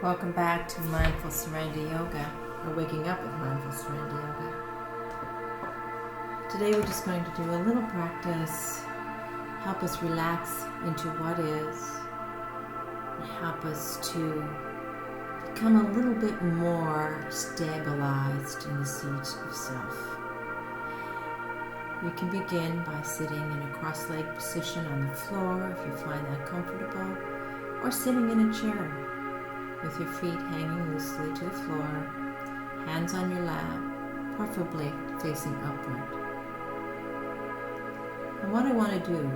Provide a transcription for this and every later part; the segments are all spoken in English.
Welcome back to Mindful Serenity Yoga, or Waking Up with Mindful Serenity Yoga. Today we're just going to do a little practice, help us relax into what is, and help us to become a little bit more stabilized in the seat of self. You can begin by sitting in a cross-legged position on the floor if you find that comfortable, or sitting in a chair with your feet hanging loosely to the floor, hands on your lap, preferably facing upward. And what I want to do,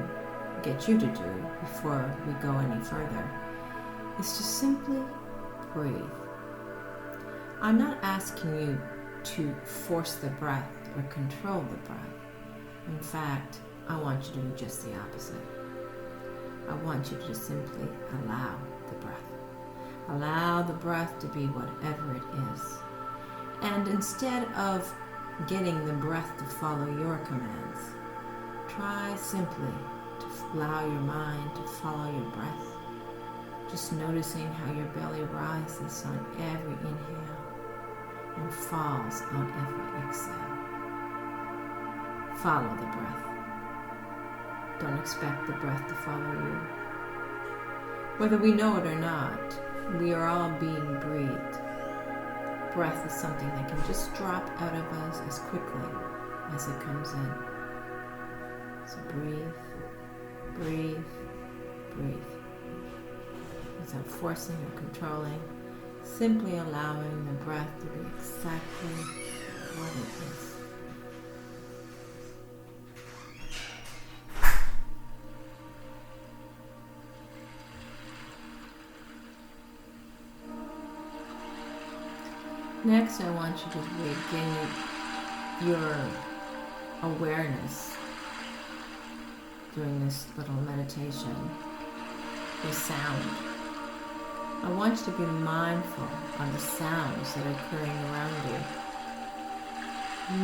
get you to do before we go any further, is to simply breathe. I'm not asking you to force the breath or control the breath. In fact, I want you to do just the opposite. I want you to just simply allow the breath. Allow the breath to be whatever it is. And instead of getting the breath to follow your commands, try simply to allow your mind to follow your breath. Just noticing how your belly rises on every inhale and falls on every exhale. Follow the breath. Don't expect the breath to follow you. Whether we know it or not, we are all being breathed. Breath is something that can just drop out of us as quickly as it comes in. So breathe, breathe, breathe. Without forcing or controlling, simply allowing the breath to be exactly what it is. Next, I want you to begin your awareness during this little meditation with sound. I want you to be mindful of the sounds that are occurring around you.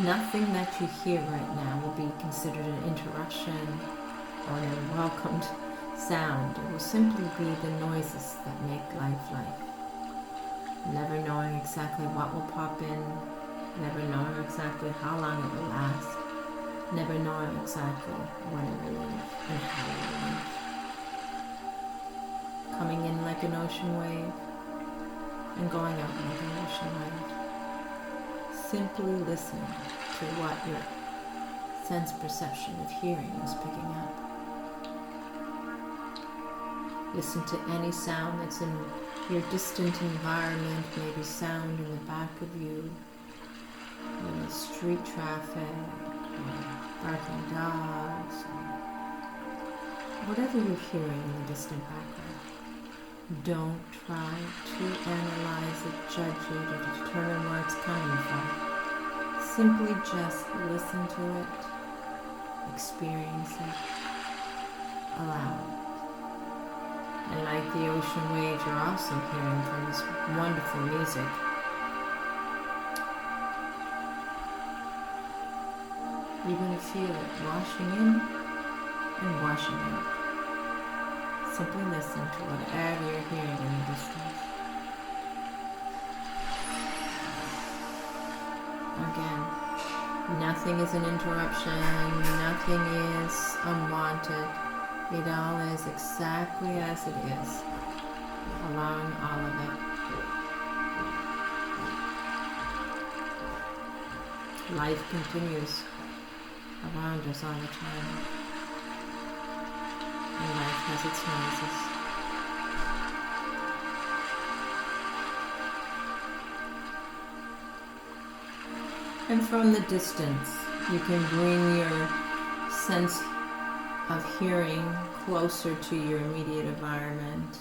Nothing that you hear right now will be considered an interruption or an unwelcomed sound. It will simply be the noises that make life life. Never knowing exactly what will pop in, never knowing exactly how long it will last, never knowing exactly when it will leave and how it will leave. Coming in like an ocean wave and going out like an ocean wave. Simply listen to what your sense perception of hearing is picking up. Listen to any sound that's in your distant environment, maybe sound in the back of you, maybe street traffic, or barking dogs, or whatever you're hearing in the distant background. Don't try to analyze it, judge it, or determine where it's coming from. Simply just listen to it, experience it, allow it. And like the ocean waves, you're also hearing from this wonderful music. You're going to feel it washing in and washing out. Simply listen to whatever you're hearing in the distance. Again, nothing is an interruption, nothing is unwanted. It all is exactly as it is, allowing all of it. Life continues around us all the time, and life has its noises. And from the distance, you can bring your sense of hearing closer to your immediate environment.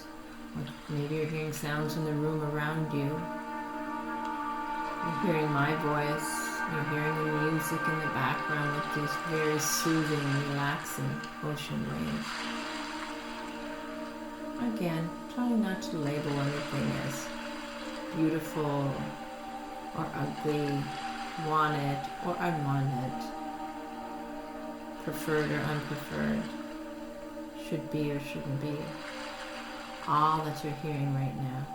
Or maybe you're hearing sounds in the room around you. You're hearing my voice. You're hearing the music in the background with these very soothing, relaxing ocean waves. Again, try not to label anything as beautiful or ugly, wanted or unwanted, preferred or unpreferred, should be or shouldn't be. All that you're hearing right now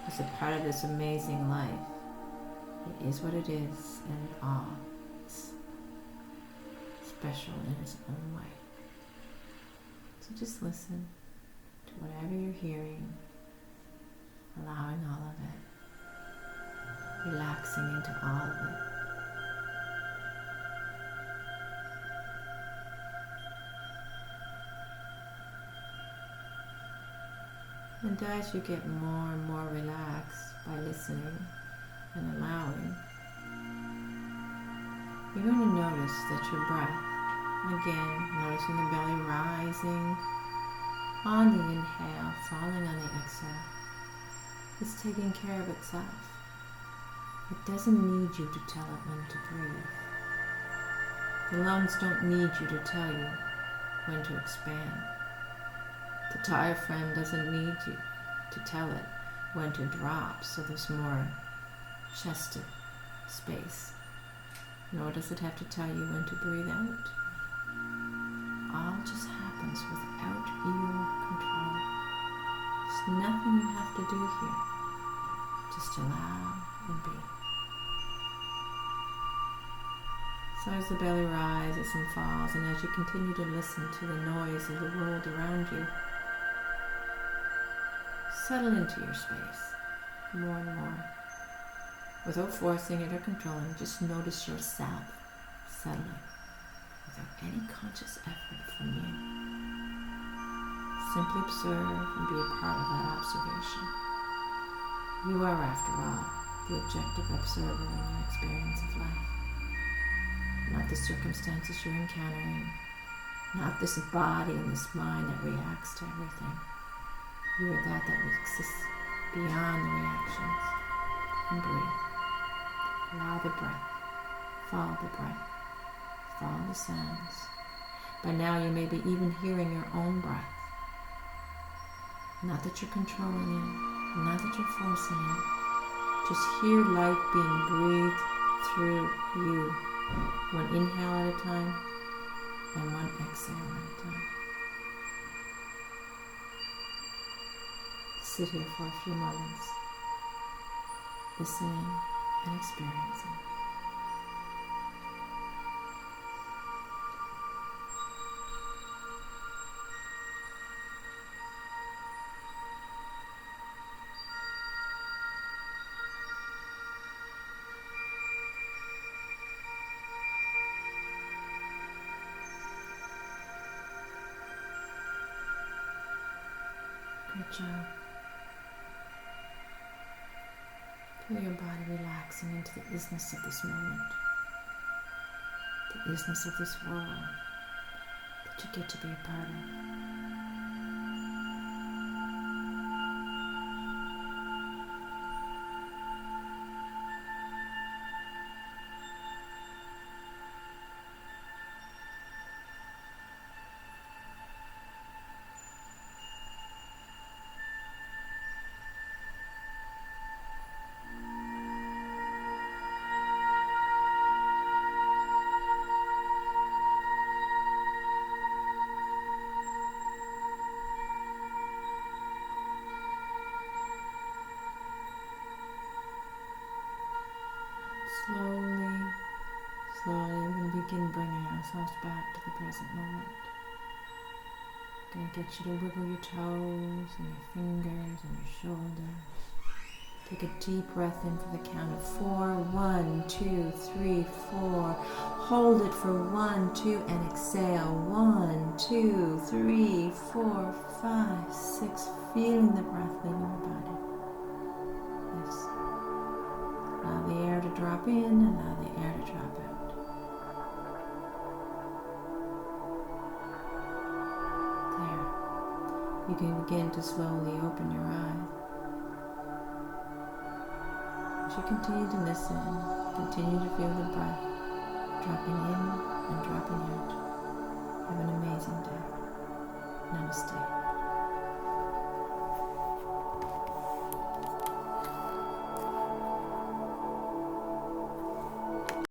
as a part of this amazing life. It is what it is, and it all is special in its own way. So just listen to whatever you're hearing, allowing all of it, relaxing into all of it. And as you get more and more relaxed by listening and allowing, you're going to notice that your breath, again, noticing the belly rising on the inhale, falling on the exhale, is taking care of itself. It doesn't need you to tell it when to breathe. The lungs don't need you to tell you when to expand. The diaphragm doesn't need you to tell it when to drop so there's more chest space. Nor does it have to tell you when to breathe out. All just happens without your control. There's nothing you have to do here. Just allow and be. So as the belly rises and falls, and as you continue to listen to the noise of the world around you, settle into your space more and more. Without forcing it or controlling, just notice yourself settling without any conscious effort from you. Simply observe and be a part of that observation. You are, after all, the objective observer in your experience of life. Not the circumstances you're encountering, not this body and this mind that reacts to everything. You are that exists beyond the reactions. And breathe. Allow the breath. Follow the breath. Follow the sounds. By now you may be even hearing your own breath. Not that you're controlling it, not that you're forcing it. Just hear life being breathed through you. One inhale at a time and one exhale at a time. Sit here for a few moments, listening and experiencing. Good job. Feel your body relaxing into the isness of this moment, the isness of this world that you get to be a part of. Slowly, we begin bringing ourselves back to the present moment. I'm going to get you to wiggle your toes and your fingers and your shoulders. Take a deep breath in for the count of 4. 1, 2, 3, 4. Hold it for 1, 2, and exhale. 1, 2, 3, 4, 5, 6. Feeling the breath leaving your body. Yes. Allow the air to drop in, allow the air to drop out. There. You can begin to slowly open your eyes. As you continue to listen, continue to feel the breath dropping in and dropping out. Have an amazing day. Namaste.